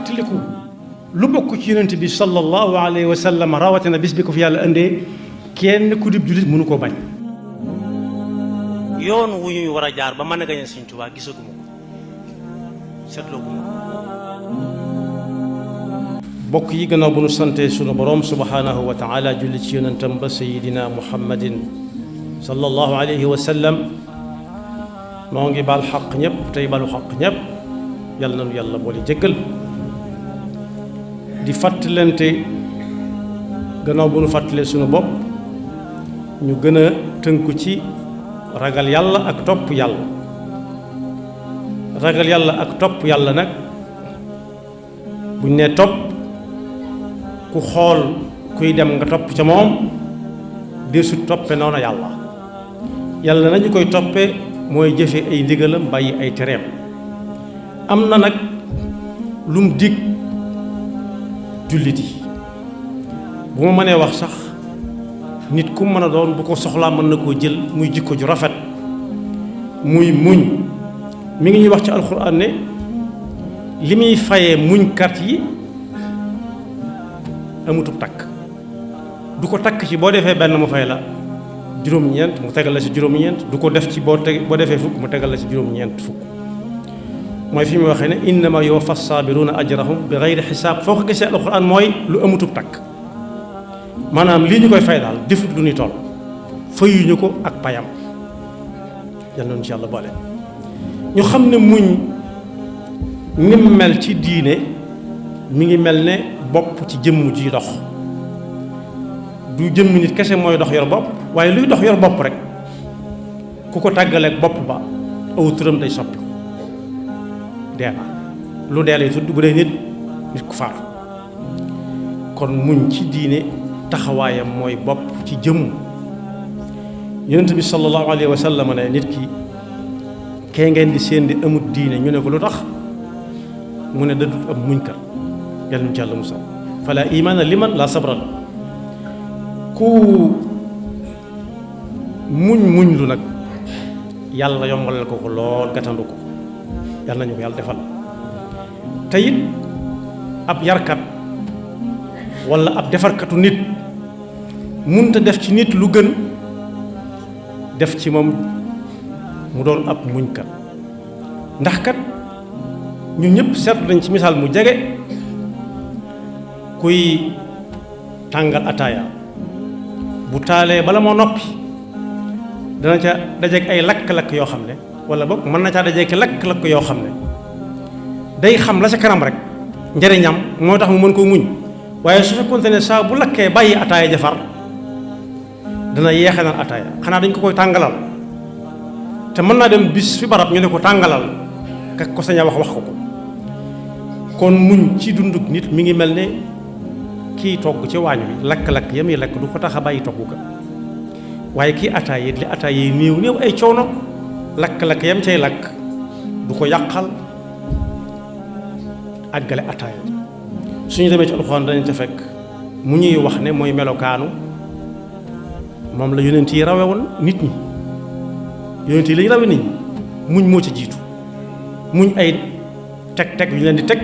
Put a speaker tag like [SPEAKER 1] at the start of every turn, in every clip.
[SPEAKER 1] tiliku lu bokk ci yonent bi sallallahu alayhi wa sallam rawatina bis bi ko fi yàlla indee kenn ku dib jullit mënu koo bañ.
[SPEAKER 2] yoon wu ñuy war a jaar ba mën a gañe Sëñ Tuubaa gisaguma ko seetlooguma ko.
[SPEAKER 1] bokk yi gannaaw bu nu sante sunu borom subhanahu wa taala julli ci yonentam ba sayidina muhammadin sallallahu alayhi wa sallam noo ngi baal xaq ñëpp tey balu xaq ñëpp yàlla nanu yàlla boole jëggal di fàttalante gannaaw bu nu fàttalee sunu bopp ñu gën a tënku ci ragal yàlla ak topp yàlla. ragal yàlla ak topp yàlla nag buñ ne topp ku xool kuy dem nga topp ca moom deesut toppe noona yàlla. yàlla nañu koy toppe mooy jëfe ay ndigalam bàyyi ay tereem. am na nag lum dig jullit yi bu ma mënee wax sax nit ku mën a doon bu ko soxlaa mën na koo jël muy jikko ju rafet muy muñ. mi ngi ñuy wax ci alxuraan ne li muy fayee muñkat yi amutub takk du ko takk ci boo defee benn mu fay la juróom-ñeent mu tegal la ci juróom-ñeent du ko def ci boo defee fukk mu tegal la ci juróom-ñeent fukk mooy fi muy waxee ne innama yuwaffa saabiruuna ajrahum bi gayri xisaab. foo ko gisee alxuraan mooy lu amutub takk maanaam lii ñu koy fay daal defut lu ñuy toll fayuñu ko ak payam yal na nu ci yàlla boole. ñu xam ne muñ ni mel ci diine mi ngi mel ne bopp ci jëmm ji dox du jëmm nit kese mooy dox yor bopp waaye luy dox yor bopp rek ku ko tàggaleeg bopp ba aw turam day soppi dee na lu dee lay tudd bu dee nit ku faatu. kon muñ ci diine taxawaayam mooy bopp ci jëmm. yonent bi sallallahu alayhi wa sallam ne nit ki kee ngeen di seen di amut diine ñu ne ko lu tax mu ne dadut am muñkat yàlla nu ci yàlla musal. fala imaana liman la sabra la ku muñ lu nag yàlla yombalal ko lool gàttandu ko yàlla nañu ko yàlla defal. te it ab yarkat walla ab defarkatu nit munta def ci nit lu gën def ci moom mu doon ab muñkat. ndax kat ñun ñëpp seetlu nañ ci misaal mu jege kuy tàngal ataaya bu taalee bala moo noppi dana ca dajeek ay lakk-lakk yoo xam ne wala boog mën na caa dajeek lakk-lakk yoo xam ne day xam la ca kanam rek njëriñam moo tax mu mën koo muñ. waaye su fekkoonte ne saa bu lakkee bàyyi ataaya jafar dana yeexe naan ataaya xanaa dañ ko koy tàngalal te mën naa dem bis fi barab ñu ne ko tàngalal ka ko sañ a wax ko ko. kon muñ ci dunduk nit mi ngi mel ne kii togg ci waañ wi lakk-lakk yam yi lakk du ko tax a bàyyi togg ka waaye kii ataaya li ataaya yi néew ay coono lakk-lakk yam cay lakk du ko yàqal àggale ataaya. suñu demee ci alxuraan dañu ca fekk mu ñuy wax ne mooy melokaanu moom la yonent yi rawe woon nit ñi. yonent yi lañu rawe nit ñi muñ moo ci jiitu muñ ay teg yu leen di teg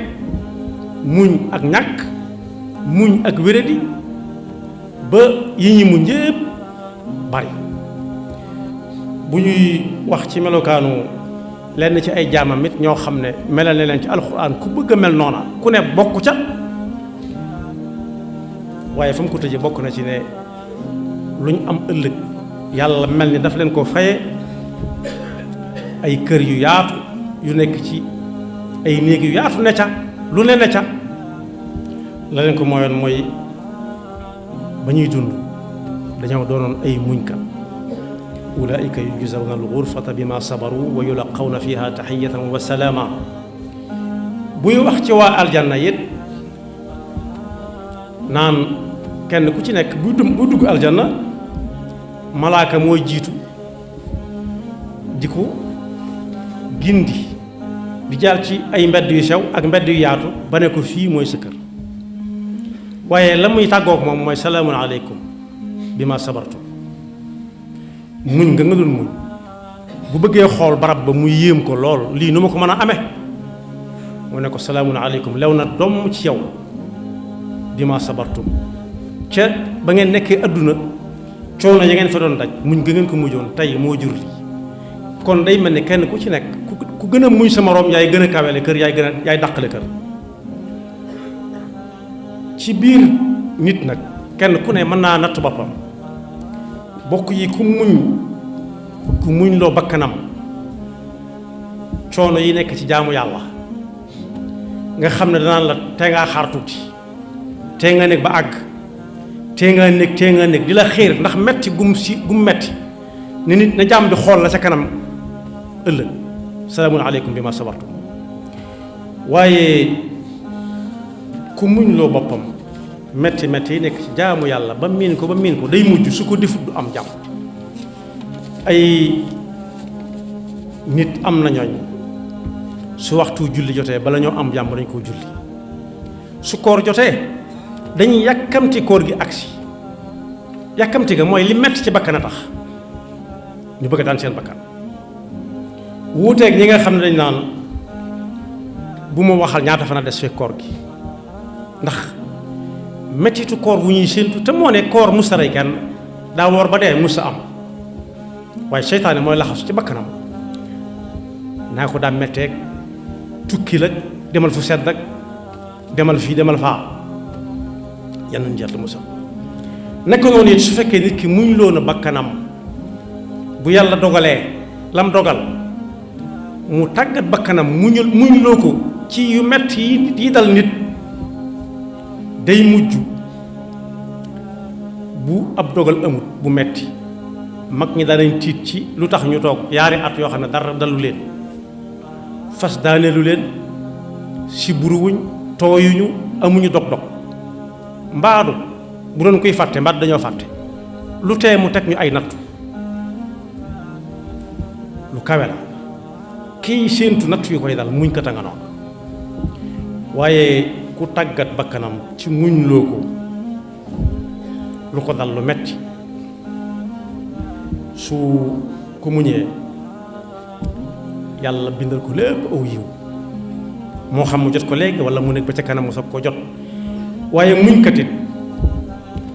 [SPEAKER 1] muñ ak ñàkk muñ ak wéradi ba yi ñi muñ yépp bari. bu ñuy wax ci melokaanu lenn ci ay jaamam it ñoo xam ne melal na leen ci alxuraan ku bëgg a mel noona ku ne bokk ca waaye fa mu ko tëjee bokk na ci ne lu ñu am ëllëg yàlla mel ni daf leen ko faye ay kër yu yaatu yu nekk ci ay néeg yu yaatu ne ca lu ne ca la leen ko mooyoon mooy ba ñuy dund dañoo doonoon ay muñkat. ulaa'ika yujzawna al-ghurfata bima sabaru wa yulaqawna fiha taxiyatan wa salaama. buy wax ci waa aljanna it naan kenn ku ci nekk bu dugg aljanna malaaka mooy jiitu di ko gindi di jaar ci ay mbedd yu sew ak mbedd yu yaatu ba ne ko fii mooy sa kër. waaye la muy tàggook moom mooy salaamun aleykum bima sabartu. muñ nga doon muñ bu bëggee xool barab ba mu yéem ko lool lii nu ma ko mën a amee mu ne ko salaamun aleykum lew na domm ci yow bi ma sabartum ca ba ngeen nekkee adduna coono ya ngeen fa doon daj muñ ga ngeen ko mujjoon tey moo jur li kon day mel ni kenn ku ci nekk ku gën a muñ sa moroom yaay gën a kawele kër yaay dàqale kër ci biir nit nag kenn ku ne mën naa natt boppam bokk yi ku muñ loo bakkanam coono yi nekk ci jaamu yàlla nga xam ne danaan la tey ngaa xaar tuuti tey nga nekk ba àgg tey nga nekk di la xiir ndax metti gum metti ne nit na jaam di xool la sa kanam ëllëg salaamun aleykum bi ma sabartu waaye ku muñ loo boppam metti yi nekk ci jaamu yàlla ba miin ko day mujj su ko defut du am jàmm ay nit am na ñooñ su waxtu julli jotee bala ñoo am jàmm dañ koo julli su koor jotee dañuy yàkkamti koor gi agsi yàkkamti ga mooy li metti ci bakkan a tax ñu bëgg daan seen bakkan wuuteeg ñi nga xam ne dañ naan bu ma waxal ñaata fan a des fekk koor gi ndax mettitu koor wu ñuy séentu te moo ne koor musta rey kenn daa woor ba dee musta am waaye seytaane mooy laxasu ci bakkanam naa ko daa metteeg tukki la demal fu sedd ak demal fii demal faa yan nañu jert musal nekk noonu it su fekkee nit ki muñ loo na bakkanam bu yàlla dogalee lam dogal mu tàggat bakkanam muñ loo ko ci yu metti yi dal nit day mujj bu ab dogal amut bu metti mag ñi danañ tiit ci lu tax ñu toog yaari at yoo xam ne dara dalu leen fas daaneelu leen si buruwuñ tooyuñu amuñu dog-dog mbaadu bu doon koy fàtte mbaadu dañoo fàtte lu tee mu teg ñu ay nattu lu kawe la kii séentu nattu yu koy dal muñ ko tanga noonu waaye ku tàggat bakkanam ci muñ loo ko lu ko dal lu metti su ko muñee yàlla bindal ko lépp aw yiw moo xam mu jot ko léegi wala mu nekk ba ca kanam mu soog ko jot waaye muñkat it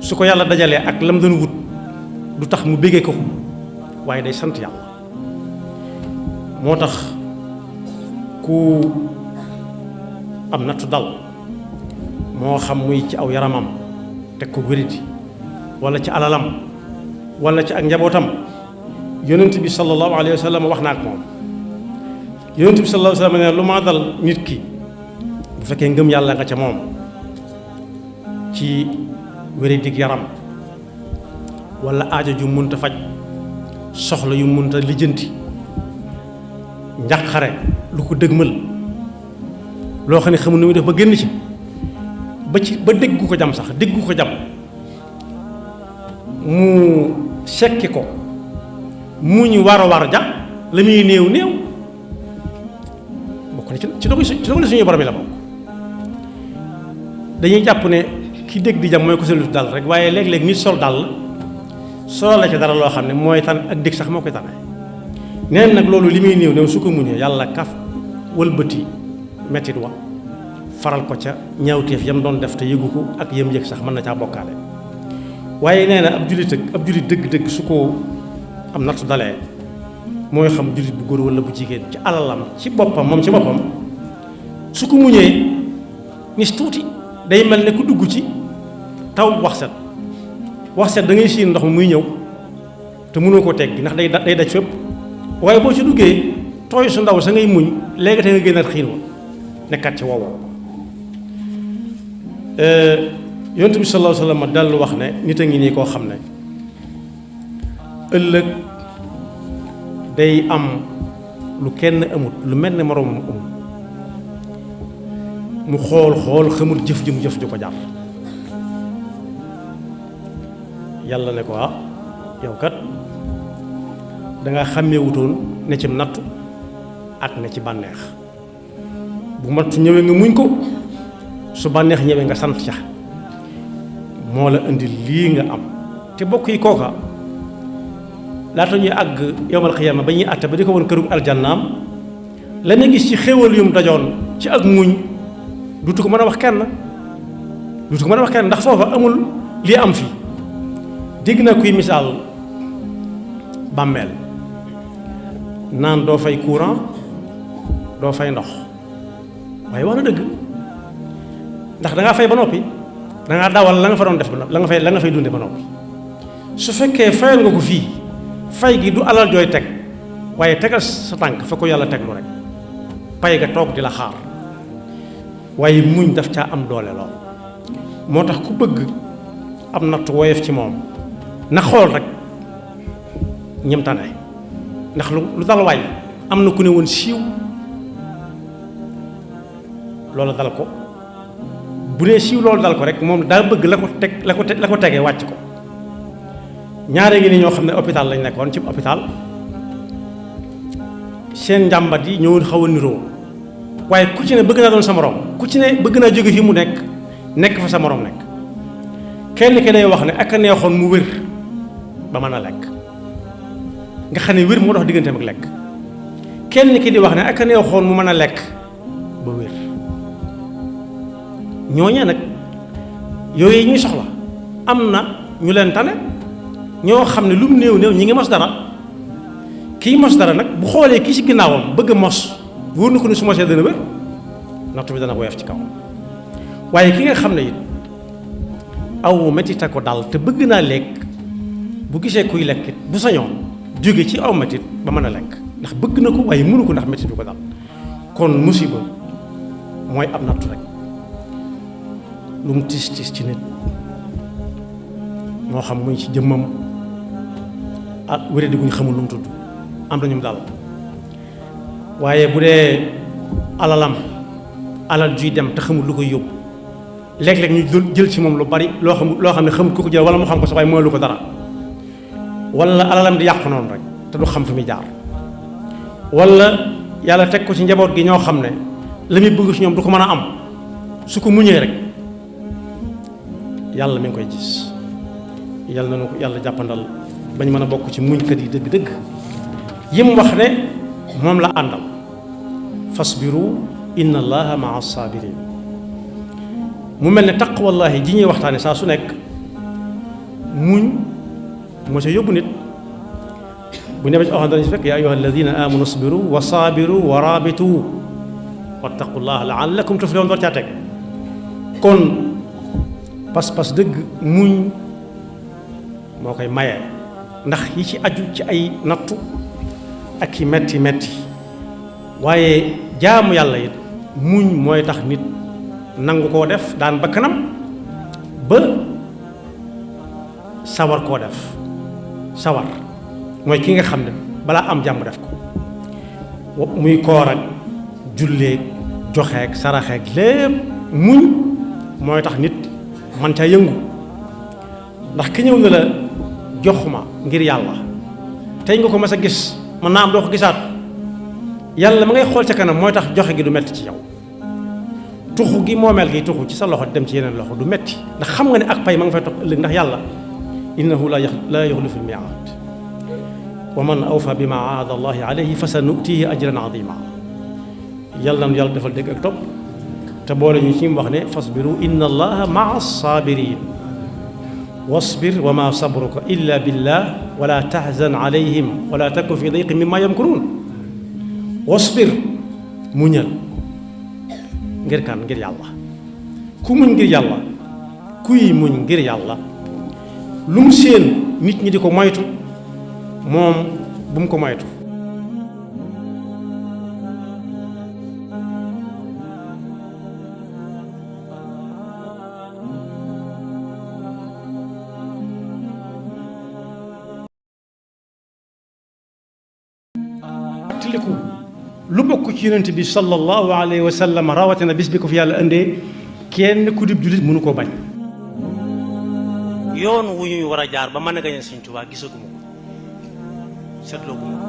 [SPEAKER 1] su ko yàlla dajalee ak lam doon wut du tax mu béggee ko waaye day sant yàlla moo tax ku am nattu dal moo xam muy ci aw yaramam teg ko wériti wala ci alalam wala ci ak njabootam yonent bi sallallahu alayhi wa sallam wax na ak moom yonent bi sallallahu alayhi wa sallam ne lu ma dal nit ki bu fekkee ngëm yàlla nga ca moom ci wéridig yaram wala aajo ju munta faj soxla yu munta lijjanti njàqare lu ko dëgmal loo xam ne xamul nu muy def ba génn ci ba déggu ko jam sax déggu ko jam mu sekki ko mu ñu war ja la muy néew bokk na ci dogal suñu borom yi la bokk dañuy jàpp ne ki dégg di jam mooy ko solu dal rek waaye léeg-léeg nit sol dal solo la ci dara loo xam ne mooy tan ak dégg sax moo koy tane neen nag loolu li muy néew su ko muñee yàlla kaf wëlbati mettit wa faral ko ca ñaawteef yam doon def te yëgu ko ak yam yëg sax mën na caa bokkaale waaye nee na ab jullit dëgg-dëgg su ko am nattu dalee mooy xam jullit bu góor wala bu jigéen ci alalam ci boppam moom ci boppam su ko muñee nis tuuti day mel ne ku dugg ci taw wax set da ngay siin ndox mi muy ñëw te mënoo koo teggi ndax day daj fépp waaye boo ci duggee tooy su ndaw sa ngay muñ léegi te nga génnaat xiin wa nekkaat ci woowoo yonent bi sallallahu alayhi wa sallam dallu wax ne nit a ngi nii koo xam ne ëllëg day am lu kenn amut lu mel ne moroomam amut mu xool xamul jëf ju ko jàpp yàlla ne ko yow kat danga xàmmeewutoon ne ci nattu ak ne ci bànneex bu nattu ñëwee nga muñ ko su bànneex ñëwee nga sant ca moo la indi lii nga am te bokk yi kooka laata ñuy àgg yowmal xiyaama ba ñuy àtte ba di ko woon këru aljannaam la muy gis ci xéewal yum dajoon ci ak muñ dutu ko mën a wax kenn ndax foofa amul lii am fi dégg na kuy misaal bàmmeel naan doo fay courant doo fay ndox waaye wax na dëgg ndax dangaa fay ba noppi dangaa dawal la nga fa doon def ba noppi la nga fay dunde ba noppi su fekkee fayal nga ko fii fay gi du alal jooy teg waaye tegal sa tànk fa ko yàlla teglu rek pay ga toog di la xaar waaye muñ daf caa am doole lool moo tax ku bëgg am natt woyof ci moom na xool rek ñem tane ndax lu dal waay am na ku ne woon siiw loolu dal ko bu dee siiw loolu dal ko rek moom daa bëgg la ko tegee wàcc ko ñaare ngi ni ñoo xam ne hôpital lañ nekkoon ci hôpital seen njàmbat yi ñoo xaw a niroo waaye ku ci ne bëgg naa doon sa morom ku ci ne bëgg naa jóge fi mu nekk fa sa morom nekk kenn ki day wax ne ak a neexoon mu wér ba mën a lekk nga xam ne wér moo dox digganteem ak lekk kenn ki di wax ne ak a neexoon mu mën a lekk ba wér ñooñee nag yooyu ñuy soxla am na ñu leen tane ñoo xam ne lu mu néew ñi ngi mos dara kii mos dara nag bu xoolee kii ci ginnaawam bëgg a mos wóor na ko ne su mosee dana wér nattu bi dana woyof ci kaw waaye ki nga xam ne it aw metit a ko dal te bëgg naa lekk bu gisee kuy lekk it bu sañoon jóge ci aw metit ba mën a lekk ndax bëgg na ko waaye mënu ko ndax metit du ko dal kon musiba mooy ab nattu rek lu mu tiis ci nit moo xam muy ci jëmmam ak wéradi gu ñu xamul lu mu tudd am na ñu mu dal waaye bu dee alal juy dem te xamul lu koy yóbbu léeg-léeg ñu jël ci moom lu bari loo xam ne xamul ku ko jël wala mu xam ko sax waaye mooy lu ko dara wala alalam di yàqu noonu rek te du xam fi muy jaar wala yàlla teg ko ci njaboot gi ñoo xam ne la muy bëgg ci ñoom du ko mën a am su ko muñee rek yàlla mi ngi koy gis yàlla na ko yàlla jàppandal bañ mën a bokk ci muñkat yi dëgg-dëgg yim wax ne moom la àndal fasbiru inna allaha maa sabirin mu mel ne taqwallahi ji ñuy waxtaane saa su nekk muñ moo ca yóbbu nit bu ne ba ci waxam danañ fekk yaa ayyuha alladina amanu asbiru wa sabiru wa rabitu wattaqullaha laallakum tuflihun door caa teg kon pas-pas dëgg muñ moo koy maye ndax yi ci aju ci ay nattu ak i metti waaye jaamu yàlla it muñ mooy tax nit nangu koo def daan ba kanam ba sawar koo def sawar mooy ki nga xam ne balaa am jàmm def ko muy koor ak julleeg joxeeg saraxeeg lépp muñ mooy tax nit man ca yëngu ndax ki ñëw na la jox ma ngir yàlla tey nga ko mas a gis mën naa am doo ko gisaat yàlla ma ngay xool ca kanam mooy tax joxe gi du metti ci yow tuxu gi moomeel gi tuxu ci sa loxo dem ci yeneen loxo du metti ndax xam nga ne ak pay ma nga fay toog ëllëg ndax yàlla innahu la yuxlifu l-mii'aad wa man awfa bima aahada allahi alayhi fa sa nutihi ajran azima yàlla na yàlla defal dégg ak topp te boole ñu ci mu wax ne fasbiru inna allaha maa sabirin wasbir wa ma sabruka illa billah wala tahzan alayhim wala taku fi dayqin mimma yamkurun wasbir muñal ngir kan ngir yàlla ku muñ ngir yàlla kuy muñ ngir yàlla lu mu seen nit ñi di ko moytu moom bu mu ko moytu lu bokk ci yonent bi sallallahu alayhi wa sallam rawatina bis bi ko fi yàlla indee kenn ku dib jullit mënu koo bañ.
[SPEAKER 2] yoon wu ñuy war a jaar ba mën a gañe Sëñ Tuubaa gisaguma ko seetloo guma ko